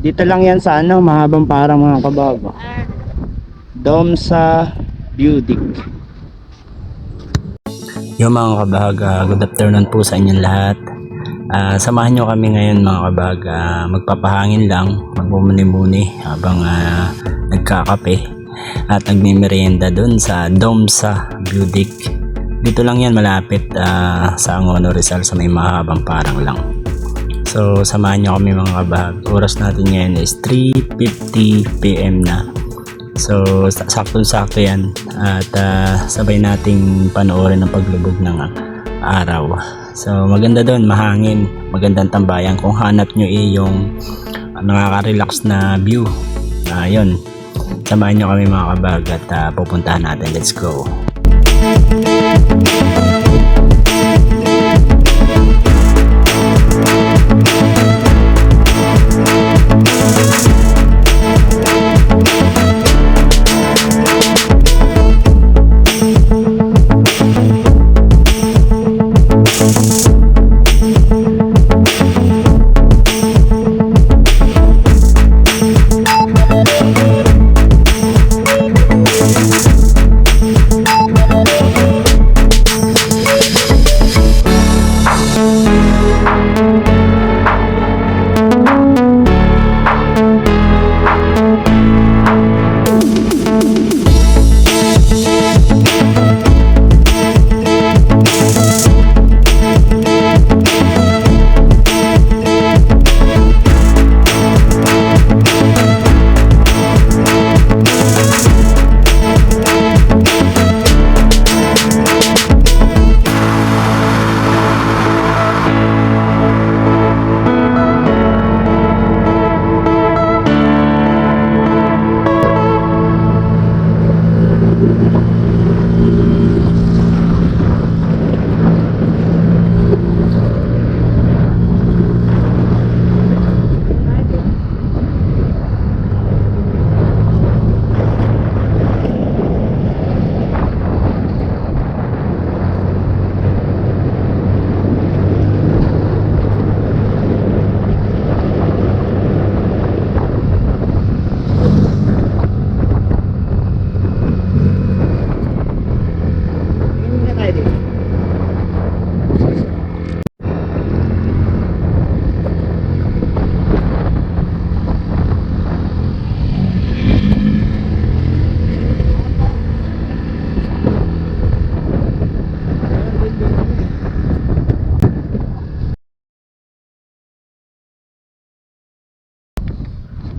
Dito lang yan sa ano, mahabang parang mga kabago. Dome sa Budik. Yung mga kabaga, good afternoon po sa inyong lahat. Samahan nyo kami ngayon mga kabaga, magpapahangin lang, magmumuni-muni habang nagkakape at nagmimerienda dun sa Dome sa Budik. Dito lang yan malapit sa Angono Rizal sa may mahabang parang lang. So samahan nyo kami mga kabahag. Oras natin ngayon is 3:50 PM na. So sakto-sakto yan. At sabay nating panoorin ang paglubog ng araw. So maganda doon, mahangin, magandang tambayan. Kung hanap nyo yung nakaka-relax na view, yun, samahan nyo kami mga kabahag at pupuntahan natin. Let's go.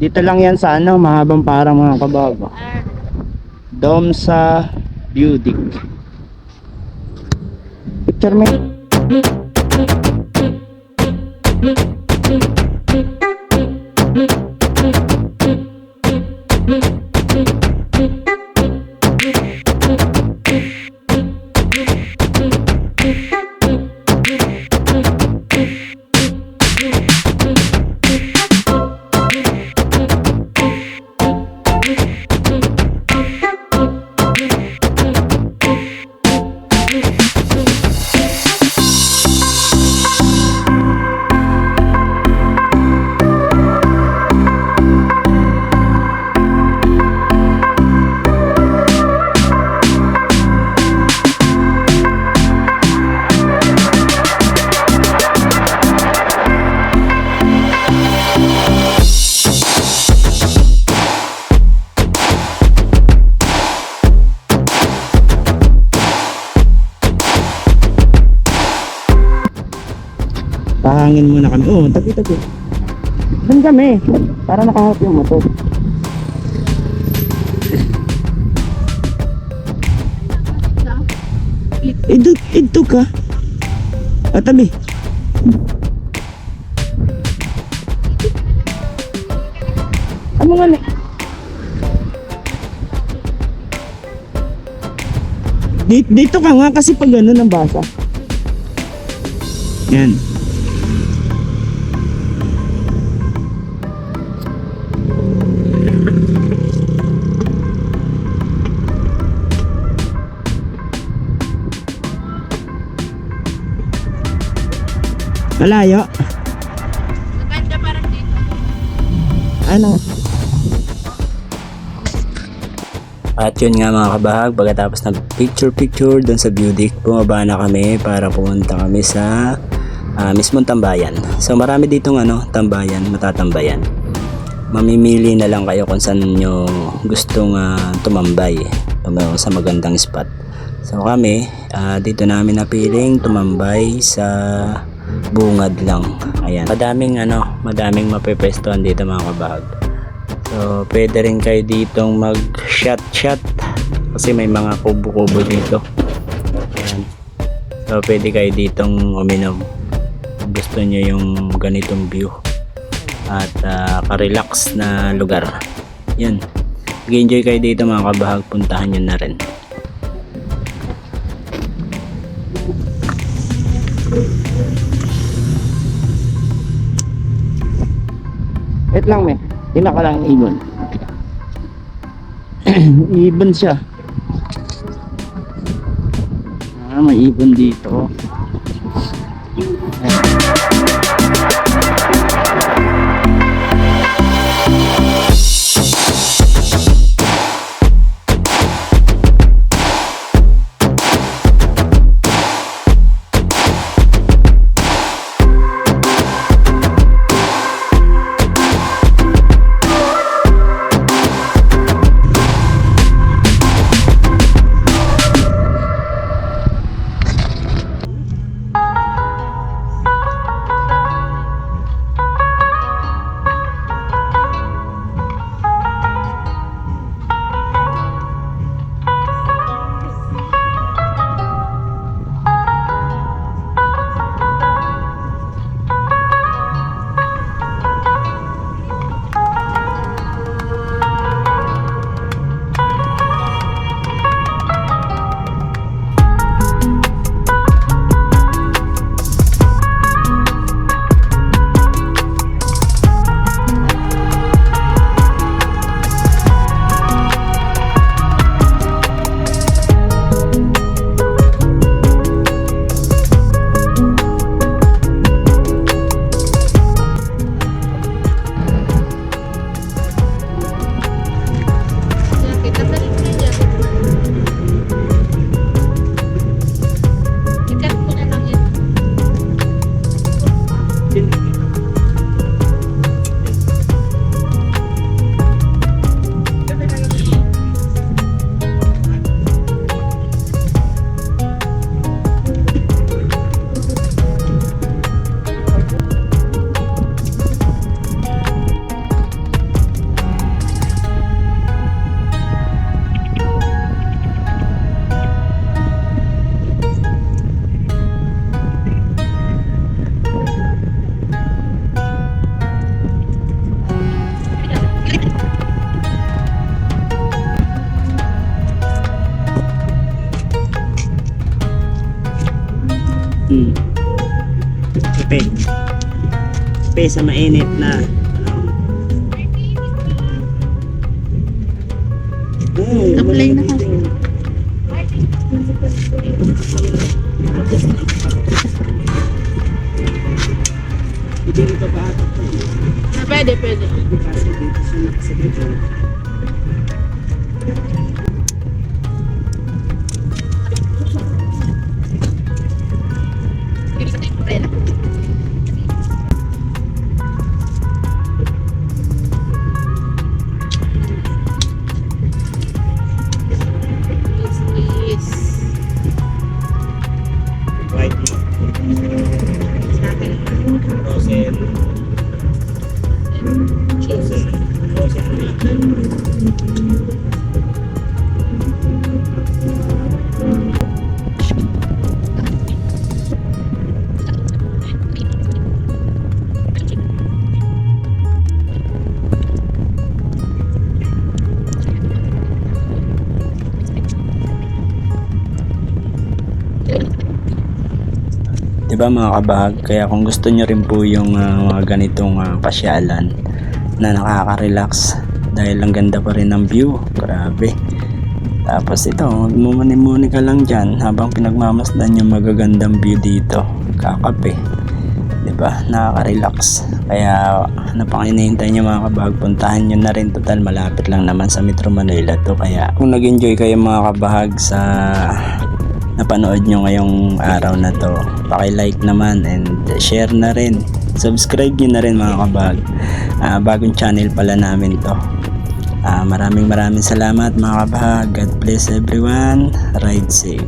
Dito lang yan sa ano, mahabang parang mga kabago. Dome sa Budik. Picture me. Pahangin muna kami. Oh, tabi-tabi. Doon kami. Para nakaharap yung motor. Ito ka. Tabi. Ano nga ni? Dito ka nga kasi pag gano'n ang basa. Yan. Malayo. Maganda parang dito. ano. At yun nga mga kabahag, pagkatapos ng picture doon sa view deck, bumaba na kami para pumunta kami sa mismong tambayan. So marami ditong tambayan, matatambayan. Mamimili na lang kayo kung saan nyo gustong tumambay sa magandang spot. So kami, dito namin napiling tumambay sa bungad lang. Ayan, madaming mapepwestuhan dito mga kabahag. So pwede rin kayo ditong mag shot kasi may mga kubo-kubo dito. Ayan. So pwede kayo ditong uminom kung gusto nyo yung ganitong view at ka-relax na lugar. Yan, mag-enjoy kayo dito mga kabahag, puntahan nyo na rin. Wait lang me. Tingnan ka lang ibon. Ibon siya. May ibon dito. Kape sa mainit na Apply na kasi. Pwede. Diba mga kabahag, kaya kung gusto nyo rin po yung mga ganitong pasyalan na nakaka-relax dahil ang ganda pa rin ng view, grabe. Tapos ito, mumuni-muni ka lang dyan habang pinagmamasdan yung magagandang view dito, kakape. 'di ba? Nakaka-relax. Kaya ano pang hinihintay nyo mga kabahag, puntahan nyo na rin, total malapit lang naman sa Metro Manila to. Kaya kung nag-enjoy kayo mga kabahag sa napanood nyo ngayong araw na to, paki-like naman and share na rin, subscribe nyo na rin mga kabahag. Bagong channel pala namin to. Maraming salamat mga kabahag. God bless everyone. Ride safe.